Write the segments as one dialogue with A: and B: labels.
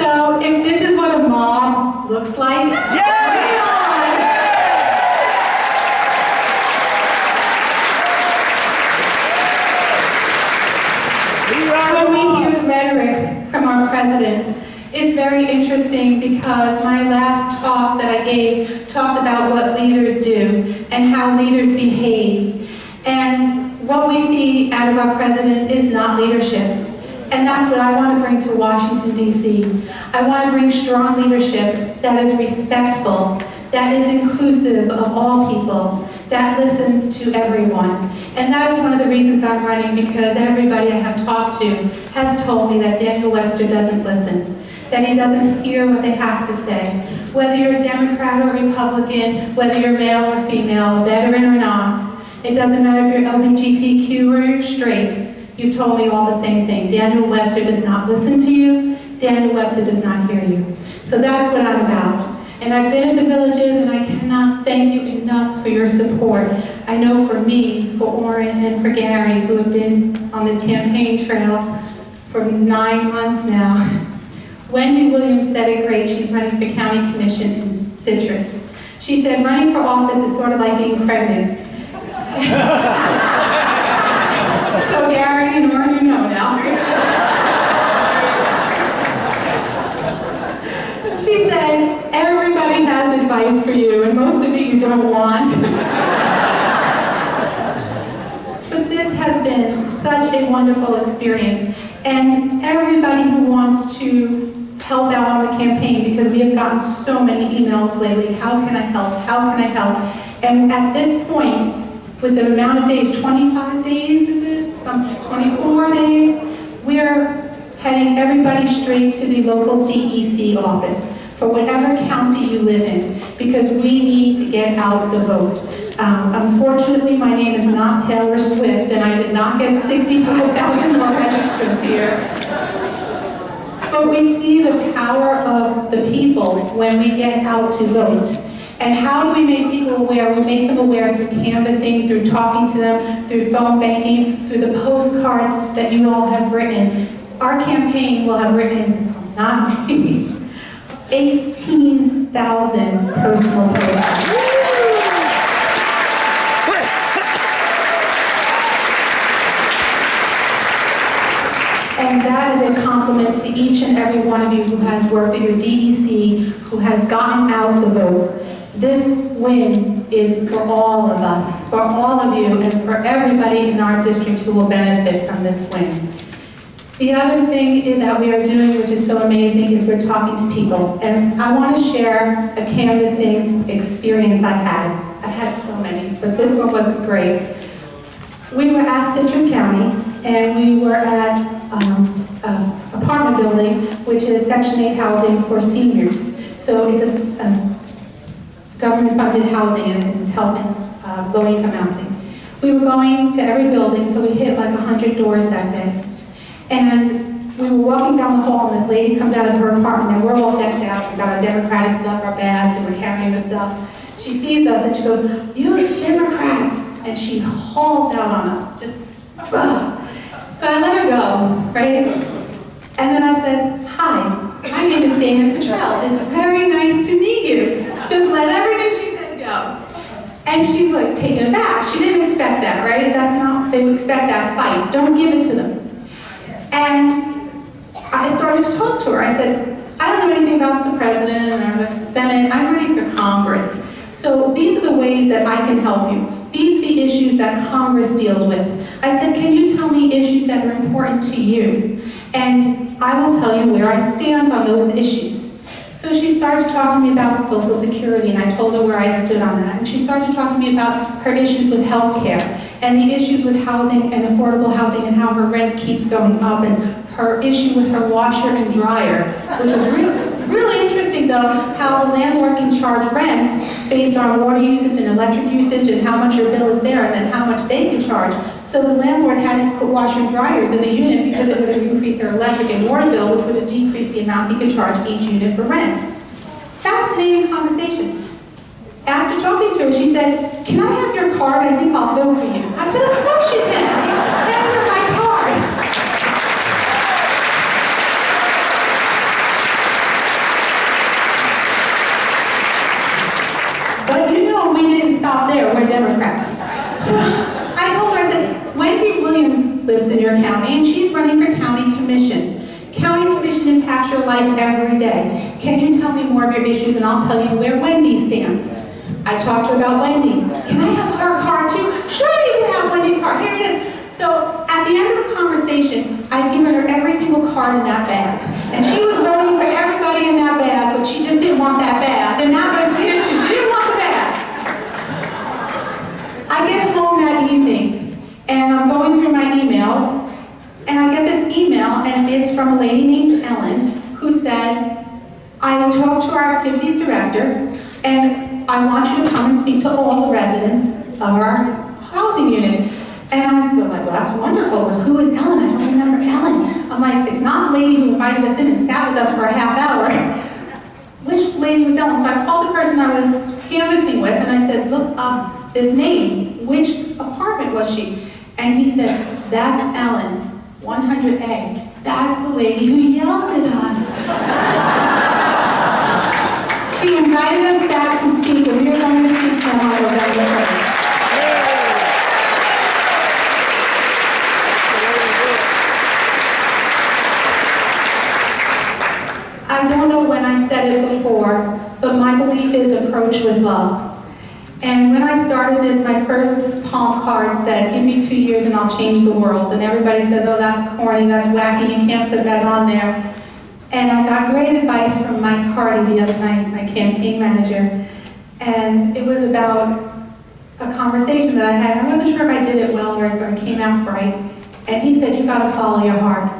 A: So if this is what a mob looks like, when we hear the rhetoric from our president, it's very interesting because my last talk that I gave talked about what leaders do and how leaders behave. And what we see out of our president is not leadership. And that's what I want to bring to Washington, D.C. I want to bring strong leadership that is respectful, that is inclusive of all people, that listens to everyone. And that is one of the reasons I'm running, because everybody I have talked to has told me that Daniel Webster doesn't listen, that he doesn't hear what they have to say. Whether you're a Democrat or Republican, whether you're male or female, veteran or not, it doesn't matter if you're LGBTQ or you're straight, you've told me all the same thing. Daniel Webster does not listen to you. Daniel Webster does not hear you. So that's what I'm about. And I've been in the villages, and I cannot thank you enough for your support. I know for me, for Orrin, and for Gary, who have been on this campaign trail for 9 months now. Wendy Williams said it great. She's running for county commission in Citrus. She said, running for office is sort of like being pregnant. So Gary and Orrin, you know now. She said, everybody has advice for you, and most of it you don't want. But this has been such a wonderful experience, and everybody who wants to help out on the campaign, because we have gotten so many emails lately, how can I help, how can I help? And at this point, with the amount of days, 25 days is it? 24 days, we're heading everybody straight to the local DEC office for whatever county you live in, because we need to get out the vote. Unfortunately, my name is not Taylor Swift, and I did not get 65,000 more registrants here. But we see the power of the people when we get out to vote. And how do we make people aware? We make them aware through canvassing, through talking to them, through phone banking, through the postcards that you all have written. Our campaign will have written, not me, 18,000 personal postcards. And that is a compliment to each and every one of you who has worked at your DEC, who has gotten out the vote. This win is for all of us, for all of you, and for everybody in our district who will benefit from this win. The other thing that we are doing, which is so amazing, is we're talking to people. And I want to share a canvassing experience I had. I've had so many, but this one was great. We were at Citrus County, and we were at an apartment building, which is Section 8 housing for seniors. So it's a government-funded housing, and it's helping low-income housing. We were going to every building, so we hit like 100 doors that day. And we were walking down the hall, and this lady comes out of her apartment, and we're all decked out. We've got our Democratic stuff, our bags, and we're carrying the stuff. She sees us, and she goes, "You're Democrats!" And she hauls out on us, just, ugh. So I let her go, right? And then I said, "Hi, my name is Dana Cottrell. It's very nice to meet you." Just let everything she said go. And she's like taken aback. She didn't expect that, right? That's not, they expect that fight. Don't give it to them. And I started to talk to her. I said, "I don't know anything about the president or the Senate. I'm running for Congress. So these are the ways that I can help you. These are the issues that Congress deals with." I said, "Can you tell me issues that are important to you? And I will tell you where I stand on those issues." So she started to talk to me about Social Security, and I told her where I stood on that. And she started to talk to me about her issues with health care, and the issues with housing and affordable housing, and how her rent keeps going up, and her issue with her washer and dryer, which was really interesting though, how the landlord can charge rent based on water usage and electric usage and how much your bill is there, and then how much they can charge. So the landlord had to put washer and dryers in the unit because it would have increased their electric and water bill, which would have decreased the amount he could charge each unit for rent. Fascinating conversation. After talking to her, she said, "Can I have your card? I think I'll vote for you." I said, "Of course you can. Hand her my card." lives in your county, and she's running for county commission. County commission impacts your life every day. Can you tell me more of your issues, and I'll tell you where Wendy stands. I talked to her about Wendy. Can I have her card too? Sure, you can have Wendy's card. Here it is. So at the end of the conversation, I'd given her every single card in that bag. And she was voting for everybody in that bag, but she just didn't want that bag. And that was the issue. She didn't want the bag. I get home that evening, and I'm going through my emails, and I get this email, and it's from a lady named Ellen, who said, I talked to our activities director, and I want you to come and speak to all the residents of our housing unit. And I was like, well, that's wonderful. Well, who is Ellen? I don't remember Ellen. I'm like, it's not the lady who invited us in and sat with us for a half hour. Which lady was Ellen? So I called the person I was canvassing with, and I said, look up his name. Which apartment was she? And he said, that's Ellen, 100A. That's the lady who yelled at us. She invited us back to speak, and we are going to speak to her on November 1st. I don't know when I said it before, but my belief is approach with love. And when I started this, my first palm card said, give me 2 years and I'll change the world. And everybody said, oh, that's corny, that's wacky, you can't put that on there. And I got great advice from Mike Hardy the other night, my campaign manager. And it was about a conversation that I had. I wasn't sure if I did it well or if it came out right. And he said, you gotta follow your heart.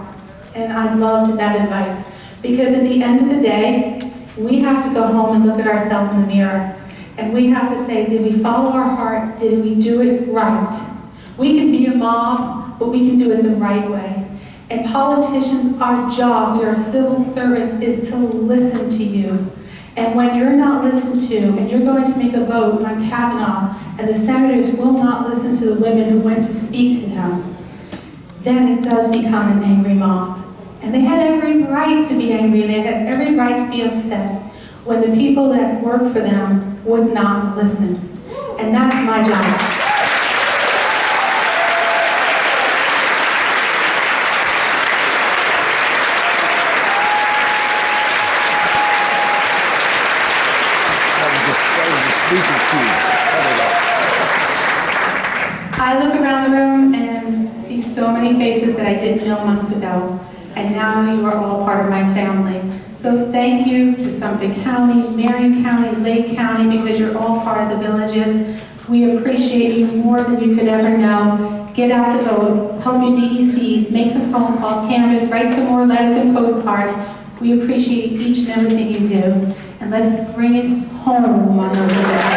A: And I loved that advice. Because at the end of the day, we have to go home and look at ourselves in the mirror. And we have to say, did we follow our heart? Did we do it right? We can be a mob, but we can do it the right way. And politicians, our job, we are civil servants, is to listen to you. And when you're not listened to, and you're going to make a vote on Kavanaugh, and the senators will not listen to the women who went to speak to them, then it does become an angry mob. And they had every right to be angry, they had every right to be upset when the people that work for them would not listen. And that's my job. I look around the room and see so many faces that I didn't know months ago. And now you are all part of my family. So thank you to Sumter County, Marion County, Lake County, because you're all part of the villages. We appreciate you more than you could ever know. Get out the vote, help your DECs, make some phone calls, canvass, write some more letters and postcards. We appreciate each and everything you do. And let's bring it home on November 5th.